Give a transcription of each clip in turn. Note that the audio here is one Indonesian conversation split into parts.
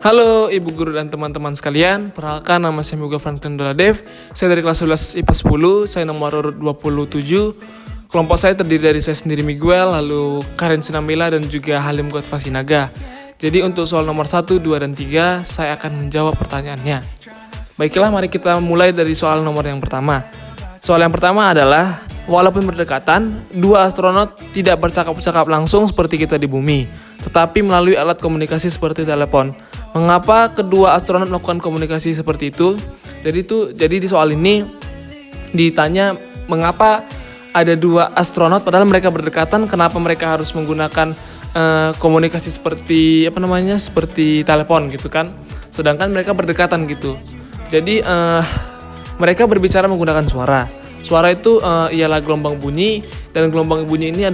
Halo Ibu Guru dan teman-teman sekalian, perkenalkan nama saya Miguel Franklin Doladev. Saya dari kelas 11 IPA 10, saya nomor urut 27. Kelompok saya terdiri dari saya sendiri Miguel, lalu Karen Sinamila dan juga Halim Godfasinaga. Jadi untuk soal nomor 1, 2, dan 3, saya akan menjawab pertanyaannya. Baiklah, mari kita mulai dari soal nomor yang pertama. Soal yang pertama adalah, walaupun berdekatan, dua astronot tidak bercakap-cakap langsung seperti kita di bumi, tetapi melalui alat komunikasi seperti telepon. Mengapa kedua astronot melakukan komunikasi seperti itu? Jadi di soal ini ditanya mengapa ada dua astronot padahal mereka berdekatan, kenapa mereka harus menggunakan komunikasi seperti seperti telepon gitu kan? Sedangkan mereka berdekatan gitu. Jadi mereka berbicara menggunakan suara. Suara itu ialah gelombang bunyi, dan gelombang bunyi ini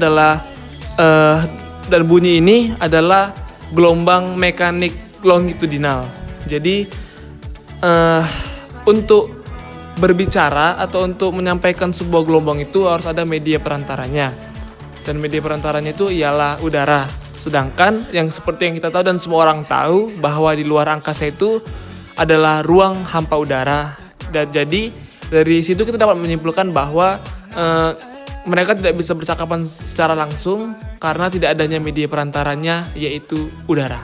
adalah gelombang mekanik longitudinal. Jadi untuk berbicara atau untuk menyampaikan sebuah gelombang itu harus ada media perantaranya. Dan media perantaranya itu ialah udara. Sedangkan yang seperti yang kita tahu dan semua orang tahu bahwa di luar angkasa itu adalah ruang hampa udara. Dan jadi dari situ kita dapat menyimpulkan bahwa mereka tidak bisa bercakapan secara langsung karena tidak adanya media perantaranya, yaitu udara.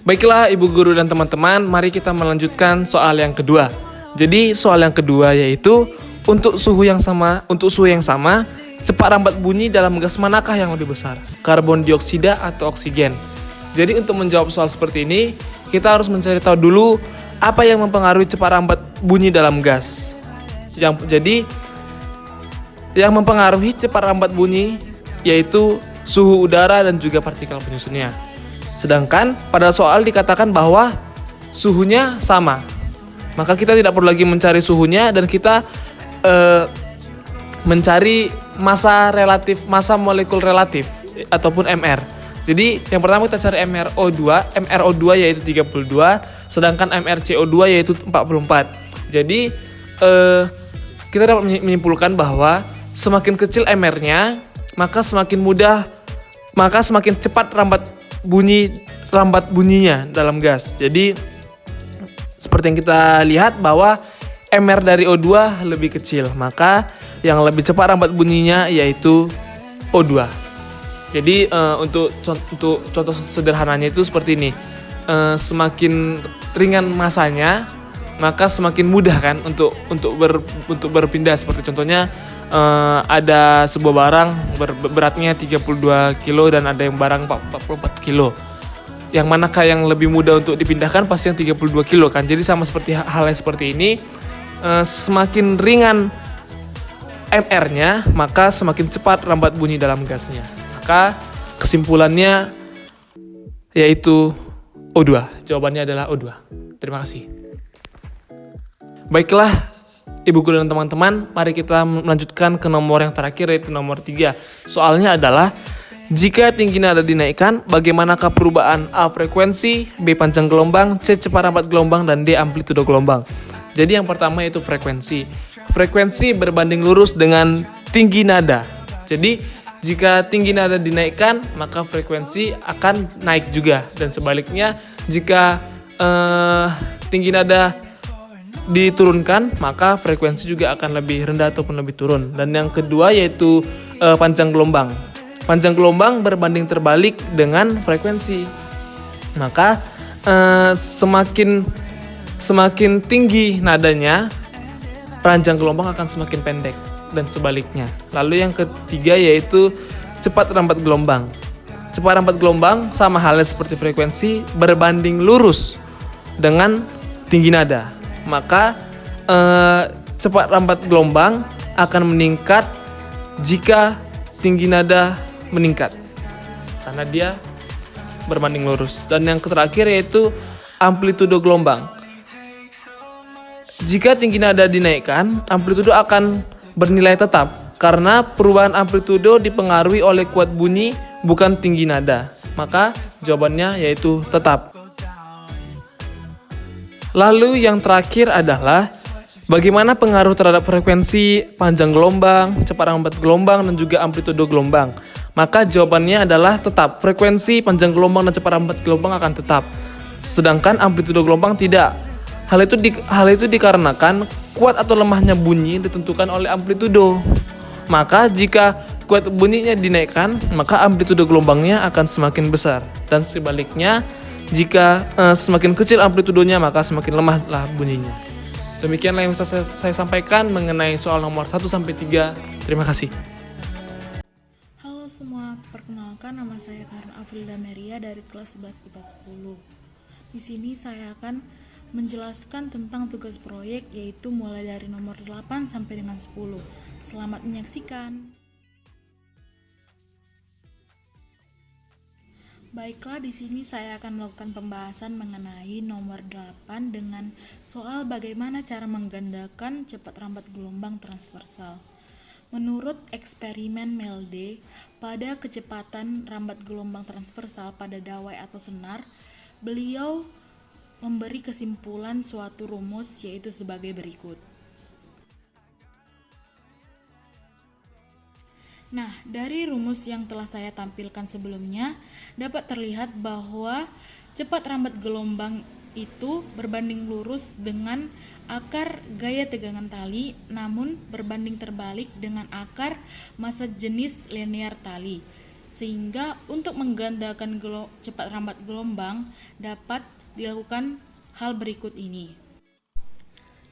Baiklah Ibu Guru dan teman-teman, mari kita melanjutkan soal yang kedua. Jadi soal yang kedua yaitu untuk suhu yang sama, cepat rambat bunyi dalam gas manakah yang lebih besar? Karbon dioksida atau oksigen? Jadi untuk menjawab soal seperti ini, kita harus mencari tahu dulu apa yang mempengaruhi cepat rambat bunyi dalam gas. Jadi yang mempengaruhi cepat rambat bunyi yaitu suhu udara dan juga partikel penyusunnya. Sedangkan pada soal dikatakan bahwa suhunya sama. Maka kita tidak perlu lagi mencari suhunya dan kita mencari massa molekul relatif ataupun MR. Jadi yang pertama kita cari MRO2 yaitu 32, sedangkan MrCO2 yaitu 44. Jadi kita dapat menyimpulkan bahwa semakin kecil MR-nya, maka semakin cepat rambat bunyinya dalam gas. Jadi seperti yang kita lihat bahwa MR dari O2 lebih kecil, maka yang lebih cepat rambat bunyinya yaitu O2. Jadi untuk contoh sederhananya itu seperti ini. Semakin ringan masanya, maka semakin mudah kan untuk berpindah. Seperti contohnya ada sebuah barang beratnya 32 kilo dan ada yang barang 44 kilo. Yang manakah yang lebih mudah untuk dipindahkan? Pasti yang 32 kilo kan. Jadi sama seperti hal yang seperti ini, semakin ringan MR-nya, maka semakin cepat rambat bunyi dalam gasnya. Maka kesimpulannya yaitu O2. Jawabannya adalah O2. Terima kasih. Baiklah Ibu Guru dan teman-teman, mari kita melanjutkan ke nomor yang terakhir yaitu nomor 3. Soalnya adalah, jika tinggi nada dinaikkan, bagaimanakah perubahan A frekuensi, B panjang gelombang, C cepat rambat gelombang, dan D amplitudo gelombang. Jadi yang pertama yaitu frekuensi. Frekuensi berbanding lurus dengan tinggi nada. Jadi jika tinggi nada dinaikkan, maka frekuensi akan naik juga. Dan sebaliknya, jika tinggi nada diturunkan, maka frekuensi juga akan lebih rendah ataupun lebih turun. Dan yang kedua yaitu panjang gelombang. Panjang gelombang berbanding terbalik dengan frekuensi. Maka semakin tinggi nadanya, panjang gelombang akan semakin pendek dan sebaliknya. Lalu yang ketiga yaitu cepat rambat gelombang. Cepat rambat gelombang sama halnya seperti frekuensi, berbanding lurus dengan tinggi nada. Maka cepat rambat gelombang akan meningkat jika tinggi nada meningkat karena dia berbanding lurus. Dan yang terakhir yaitu amplitudo gelombang. Jika tinggi nada dinaikkan, amplitudo akan bernilai tetap karena perubahan amplitudo dipengaruhi oleh kuat bunyi, bukan tinggi nada. Maka jawabannya yaitu tetap. Lalu yang terakhir adalah bagaimana pengaruh terhadap frekuensi, panjang gelombang, cepat rambat gelombang, dan juga amplitudo gelombang. Maka jawabannya adalah tetap. Frekuensi, panjang gelombang, dan cepat rambat gelombang akan tetap. Sedangkan amplitudo gelombang tidak. Hal itu dikarenakan kuat atau lemahnya bunyi ditentukan oleh amplitudo. Maka jika kuat bunyinya dinaikkan, maka amplitudo gelombangnya akan semakin besar. Dan sebaliknya, jika semakin kecil amplitudonya, maka semakin lemahlah bunyinya. Demikianlah yang bisa saya sampaikan mengenai soal nomor 1-3. Terima kasih. Halo semua, perkenalkan nama saya Karna Afrilda Meria dari kelas 11 IPA 10. Di sini saya akan menjelaskan tentang tugas proyek, yaitu mulai dari nomor 8 sampai dengan 10. Selamat menyaksikan. Baiklah, di sini saya akan melakukan pembahasan mengenai nomor 8 dengan soal bagaimana cara menggandakan cepat rambat gelombang transversal. Menurut eksperimen Melde, pada kecepatan rambat gelombang transversal pada dawai atau senar, beliau memberi kesimpulan suatu rumus, yaitu sebagai berikut. Nah, dari rumus yang telah saya tampilkan sebelumnya, dapat terlihat bahwa cepat rambat gelombang itu berbanding lurus dengan akar gaya tegangan tali, namun berbanding terbalik dengan akar massa jenis linear tali. Sehingga untuk menggandakan cepat rambat gelombang dapat dilakukan hal berikut ini.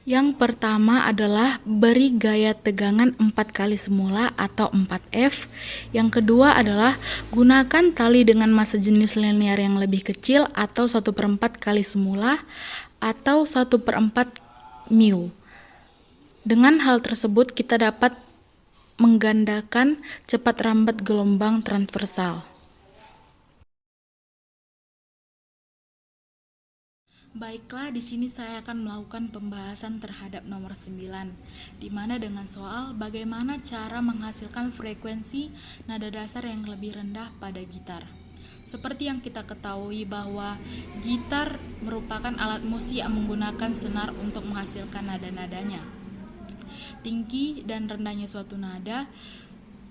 Yang pertama adalah beri gaya tegangan 4 kali semula atau 4F. Yang kedua adalah gunakan tali dengan massa jenis linear yang lebih kecil atau 1/4 kali semula atau 1/4 mu. Dengan hal tersebut kita dapat menggandakan cepat rambat gelombang transversal. Baiklah, di sini saya akan melakukan pembahasan terhadap nomor 9, di mana dengan soal bagaimana cara menghasilkan frekuensi nada dasar yang lebih rendah pada gitar. Seperti yang kita ketahui bahwa gitar merupakan alat musik yang menggunakan senar untuk menghasilkan nada-nadanya. Tinggi dan rendahnya suatu nada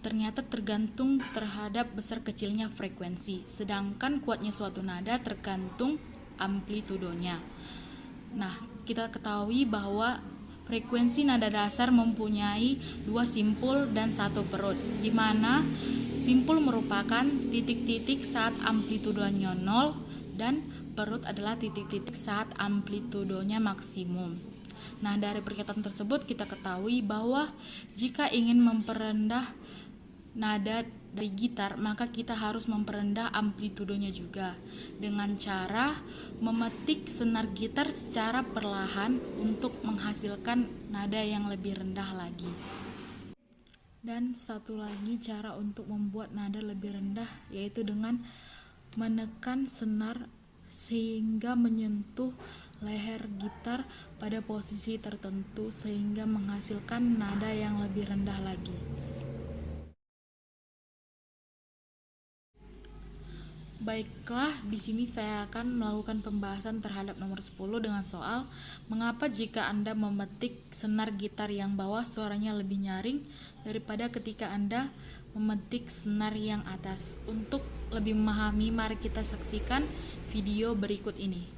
ternyata tergantung terhadap besar kecilnya frekuensi, sedangkan kuatnya suatu nada tergantung amplitudonya. Nah, kita ketahui bahwa frekuensi nada dasar mempunyai 2 simpul dan 1 perut, di mana simpul merupakan titik-titik saat amplitudonya 0 dan perut adalah titik-titik saat amplitudonya maksimum. Nah, dari pernyataan tersebut kita ketahui bahwa jika ingin memperendah nada dari gitar, maka kita harus memperendah amplitudonya juga dengan cara memetik senar gitar secara perlahan untuk menghasilkan nada yang lebih rendah lagi. Dan satu lagi cara untuk membuat nada lebih rendah, yaitu dengan menekan senar sehingga menyentuh leher gitar pada posisi tertentu sehingga menghasilkan nada yang lebih rendah lagi. Baiklah, di sini saya akan melakukan pembahasan terhadap nomor 10 dengan soal mengapa jika Anda memetik senar gitar yang bawah suaranya lebih nyaring daripada ketika Anda memetik senar yang atas. Untuk lebih memahami, mari kita saksikan video berikut ini.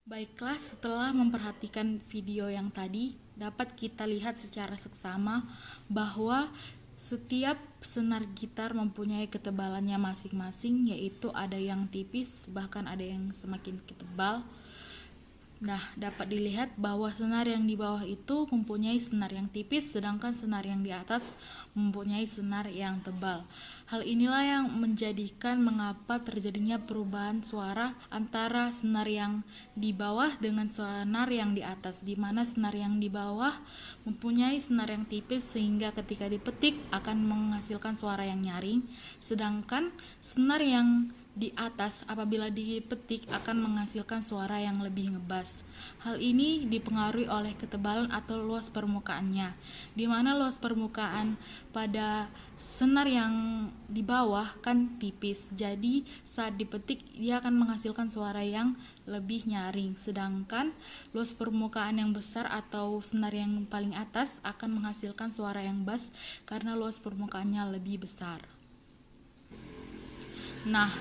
Baiklah, setelah memperhatikan video yang tadi, dapat kita lihat secara seksama bahwa setiap senar gitar mempunyai ketebalannya masing-masing, yaitu ada yang tipis, bahkan ada yang semakin tebal. Nah, dapat dilihat bahwa senar yang di bawah itu mempunyai senar yang tipis, sedangkan senar yang di atas mempunyai senar yang tebal. Hal inilah yang menjadikan mengapa terjadinya perubahan suara antara senar yang di bawah dengan senar yang di atas, di mana senar yang di bawah mempunyai senar yang tipis sehingga ketika dipetik akan menghasilkan suara yang nyaring, sedangkan senar yang di atas apabila dipetik akan menghasilkan suara yang lebih ngebas. Hal ini dipengaruhi oleh ketebalan atau luas permukaannya, di mana luas permukaan pada senar yang di bawah kan tipis, jadi saat dipetik dia akan menghasilkan suara yang lebih nyaring, sedangkan luas permukaan yang besar atau senar yang paling atas akan menghasilkan suara yang bass karena luas permukaannya lebih besar. Nah,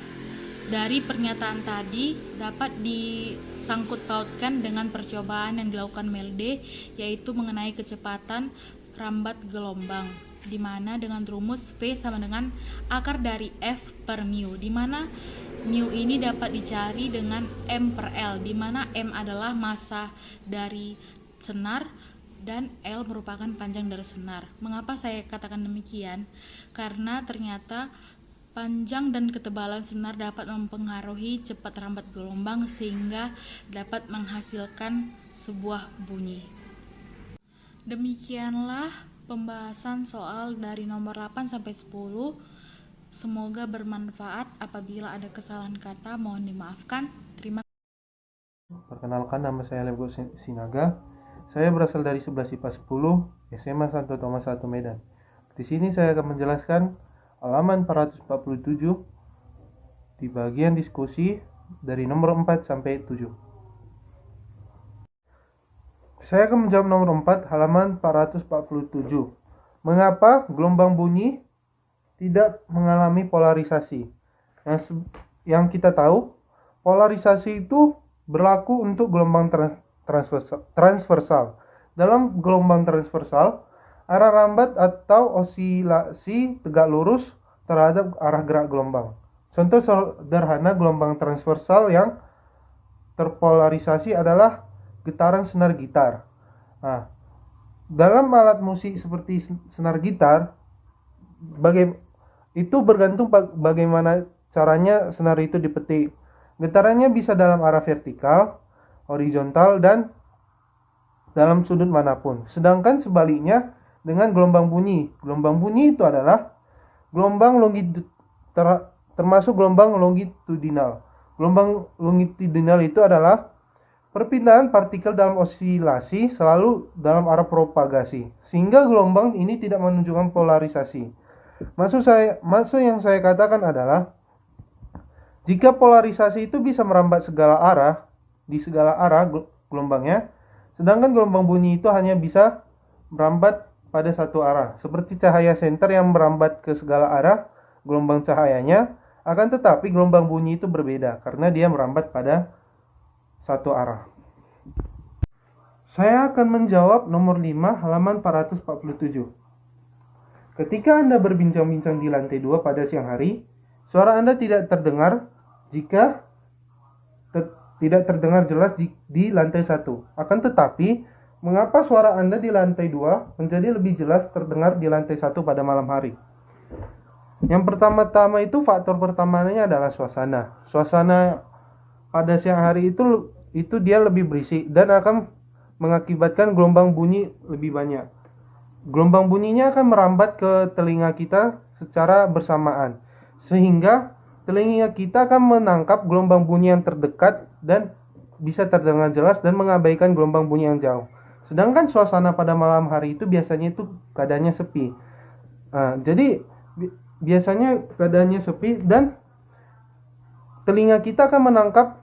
dari pernyataan tadi dapat disangkut pautkan dengan percobaan yang dilakukan Melde, yaitu mengenai kecepatan rambat gelombang, di mana dengan rumus V sama dengan akar dari F per mu, di mana mu ini dapat dicari dengan M per L, di mana M adalah massa dari senar dan L merupakan panjang dari senar. Mengapa saya katakan demikian? Karena ternyata panjang dan ketebalan senar dapat mempengaruhi cepat rambat gelombang sehingga dapat menghasilkan sebuah bunyi. Demikianlah pembahasan soal dari nomor 8 sampai 10. Semoga bermanfaat. Apabila ada kesalahan kata mohon dimaafkan. Terima kasih. Perkenalkan, nama saya Lego Sinaga. Saya berasal dari 11 IPA 10 SMA Santo Thomas 1 Medan. Di sini saya akan menjelaskan halaman 447 di bagian diskusi dari nomor 4 sampai 7. Saya akan menjawab nomor 4 halaman 447. Mengapa gelombang bunyi tidak mengalami polarisasi? Yang kita tahu, polarisasi itu berlaku untuk gelombang transversal. Dalam gelombang transversal, arah rambat atau osilasi tegak lurus terhadap arah gerak gelombang. Contoh sederhana gelombang transversal yang terpolarisasi adalah getaran senar gitar. Nah, dalam alat musik seperti senar gitar, itu bergantung bagaimana caranya senar itu dipetik. Getarannya bisa dalam arah vertikal, horizontal, dan dalam sudut manapun. Sedangkan sebaliknya, dengan gelombang bunyi itu adalah gelombang termasuk gelombang longitudinal. Gelombang longitudinal itu adalah perpindahan partikel dalam osilasi selalu dalam arah propagasi, sehingga gelombang ini tidak menunjukkan polarisasi. Maksud yang saya katakan adalah jika polarisasi itu bisa merambat di segala arah gelombangnya, sedangkan gelombang bunyi itu hanya bisa merambat pada satu arah, seperti cahaya senter yang merambat ke segala arah gelombang cahayanya, akan tetapi gelombang bunyi itu berbeda karena dia merambat pada satu arah. Saya akan menjawab nomor 5 halaman 447. Ketika Anda berbincang-bincang di lantai 2 pada siang hari, suara Anda tidak terdengar jika tidak terdengar jelas di lantai 1. Akan tetapi, mengapa suara Anda di lantai 2 menjadi lebih jelas terdengar di lantai 1 pada malam hari? Yang pertama-tama itu faktor pertamanya adalah suasana. Suasana pada siang hari itu dia lebih berisik dan akan mengakibatkan gelombang bunyi lebih banyak. Gelombang bunyinya akan merambat ke telinga kita secara bersamaan, sehingga telinga kita akan menangkap gelombang bunyi yang terdekat dan bisa terdengar jelas dan mengabaikan gelombang bunyi yang jauh. Sedangkan suasana pada malam hari itu biasanya itu keadaannya sepi. Jadi biasanya keadaannya sepi dan telinga kita akan menangkap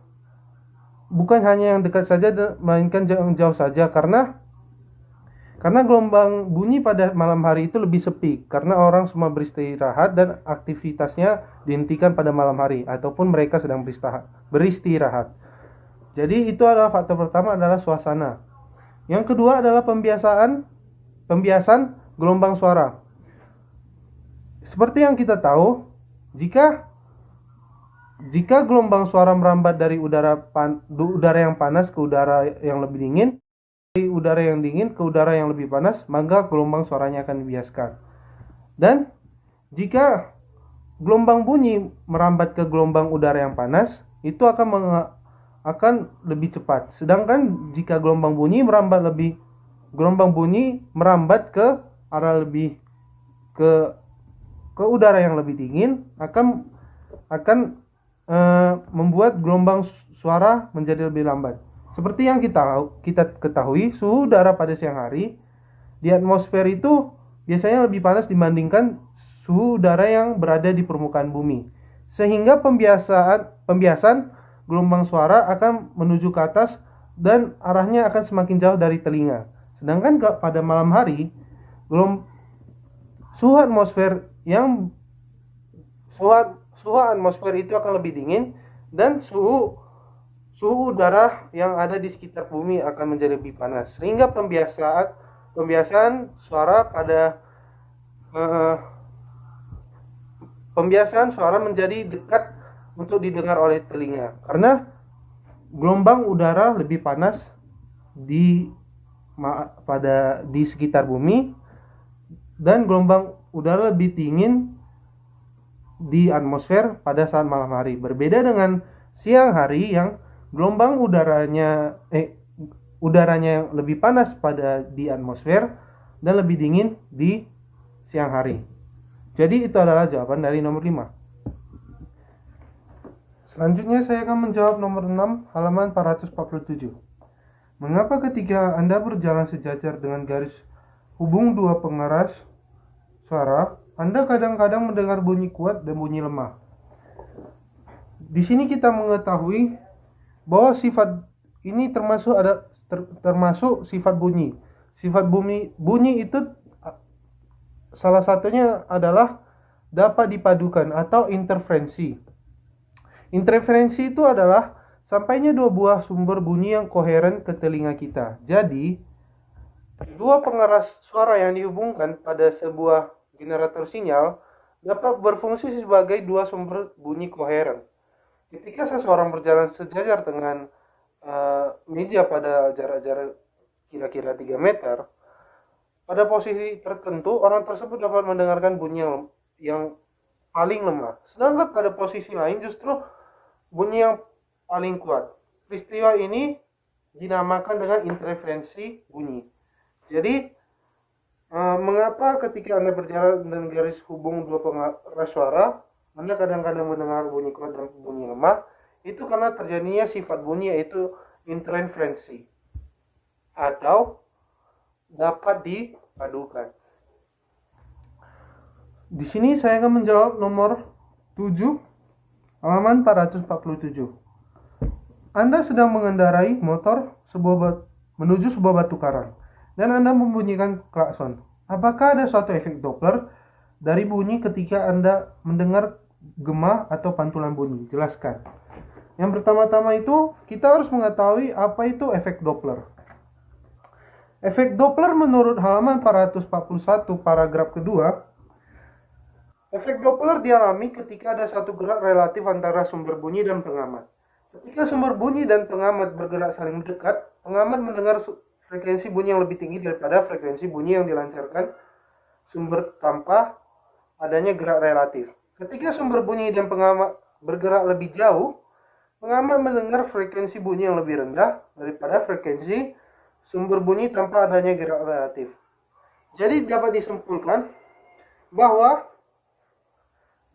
bukan hanya yang dekat saja, melainkan yang jauh saja, karena gelombang bunyi pada malam hari itu lebih sepi karena orang semua beristirahat dan aktivitasnya dihentikan pada malam hari ataupun mereka sedang beristirahat. Jadi itu adalah faktor pertama adalah suasana. Yang kedua adalah pembiasan gelombang suara. Seperti yang kita tahu, jika jika gelombang suara merambat dari udara yang panas ke udara yang lebih dingin, dari udara yang dingin ke udara yang lebih panas, maka gelombang suaranya akan dibiaskan. Dan jika gelombang bunyi merambat ke gelombang udara yang panas, itu akan lebih cepat. Sedangkan jika gelombang bunyi merambat ke arah lebih ke udara yang lebih dingin, akan membuat gelombang suara menjadi lebih lambat. Seperti yang kita ketahui, suhu udara pada siang hari di atmosfer itu biasanya lebih panas dibandingkan suhu udara yang berada di permukaan bumi. Sehingga pembiasan gelombang suara akan menuju ke atas dan arahnya akan semakin jauh dari telinga. Sedangkan pada malam hari, suhu atmosfer itu akan lebih dingin dan suhu udara yang ada di sekitar bumi akan menjadi lebih panas, sehingga pembiasaan suara menjadi dekat untuk didengar oleh telinga, karena gelombang udara lebih panas di sekitar bumi dan gelombang udara lebih dingin di atmosfer pada saat malam hari. Berbeda dengan siang hari yang gelombang udaranya yang lebih panas di atmosfer dan lebih dingin di siang hari. Jadi itu adalah jawaban dari nomor 5. Selanjutnya saya akan menjawab nomor 6, halaman 447. Mengapa ketika Anda berjalan sejajar dengan garis hubung dua pengeras suara, Anda kadang-kadang mendengar bunyi kuat dan bunyi lemah? Di sini kita mengetahui bahwa sifat ini termasuk sifat bunyi. Sifat bunyi itu salah satunya adalah dapat dipadukan atau interferensi. Interferensi itu adalah sampainya dua buah sumber bunyi yang koheren ke telinga kita. Jadi, dua pengeras suara yang dihubungkan pada sebuah generator sinyal dapat berfungsi sebagai dua sumber bunyi koheren. Ketika seseorang berjalan sejajar dengan meja pada jarak kira-kira 3 meter, pada posisi tertentu orang tersebut dapat mendengarkan bunyi yang paling lemah. Sedangkan pada posisi lain justru bunyi yang paling kuat. Peristiwa ini dinamakan dengan interferensi bunyi. Jadi, mengapa ketika Anda berjalan dengan garis hubung dua pengeras suara, Anda kadang-kadang mendengar bunyi kuat dan bunyi lemah? Itu karena terjadinya sifat bunyi, yaitu interferensi atau dapat dipadukan. Di sini saya akan menjawab nomor 7, halaman 447. Anda sedang mengendarai motor menuju sebuah batu karang dan Anda membunyikan klakson. Apakah ada suatu efek Doppler dari bunyi ketika Anda mendengar gema atau pantulan bunyi? Jelaskan. Yang pertama-tama itu kita harus mengetahui apa itu efek Doppler. Efek Doppler menurut halaman 441 paragraf kedua, efek Doppler dialami ketika ada satu gerak relatif antara sumber bunyi dan pengamat. Ketika sumber bunyi dan pengamat bergerak saling dekat, pengamat mendengar frekuensi bunyi yang lebih tinggi daripada frekuensi bunyi yang dilancarkan sumber tanpa adanya gerak relatif. Ketika sumber bunyi dan pengamat bergerak lebih jauh, pengamat mendengar frekuensi bunyi yang lebih rendah daripada frekuensi sumber bunyi tanpa adanya gerak relatif. Jadi dapat disimpulkan bahwa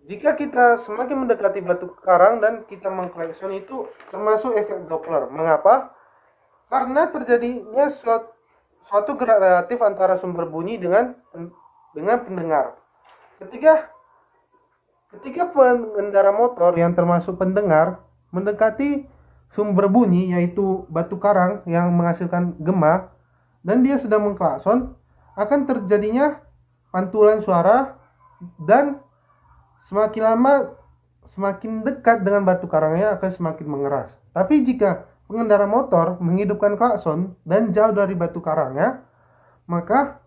jika kita semakin mendekati batu karang dan kita mengklakson, itu termasuk efek Doppler. Mengapa? Karena terjadinya suatu gerak relatif antara sumber bunyi dengan pendengar. Ketika pengendara motor yang termasuk pendengar mendekati sumber bunyi, yaitu batu karang yang menghasilkan gema, dan dia sedang mengklakson, akan terjadinya pantulan suara dan semakin lama semakin dekat dengan batu karangnya akan semakin mengeras. Tapi jika pengendara motor menghidupkan klakson dan jauh dari batu karangnya, maka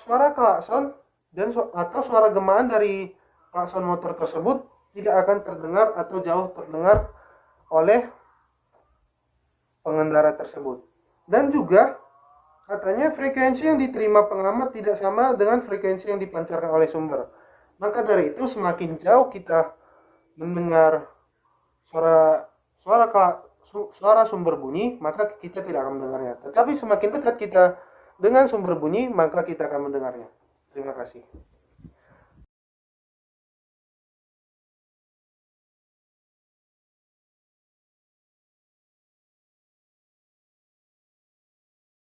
suara klakson atau suara gemaan dari klakson motor tersebut tidak akan terdengar atau jauh terdengar oleh pengendara tersebut. Dan juga katanya frekuensi yang diterima pengamat tidak sama dengan frekuensi yang dipancarkan oleh sumber. Maka dari itu semakin jauh kita mendengar suara sumber bunyi, maka kita tidak akan mendengarnya. Tetapi semakin dekat kita dengan sumber bunyi, maka kita akan mendengarnya. Terima kasih.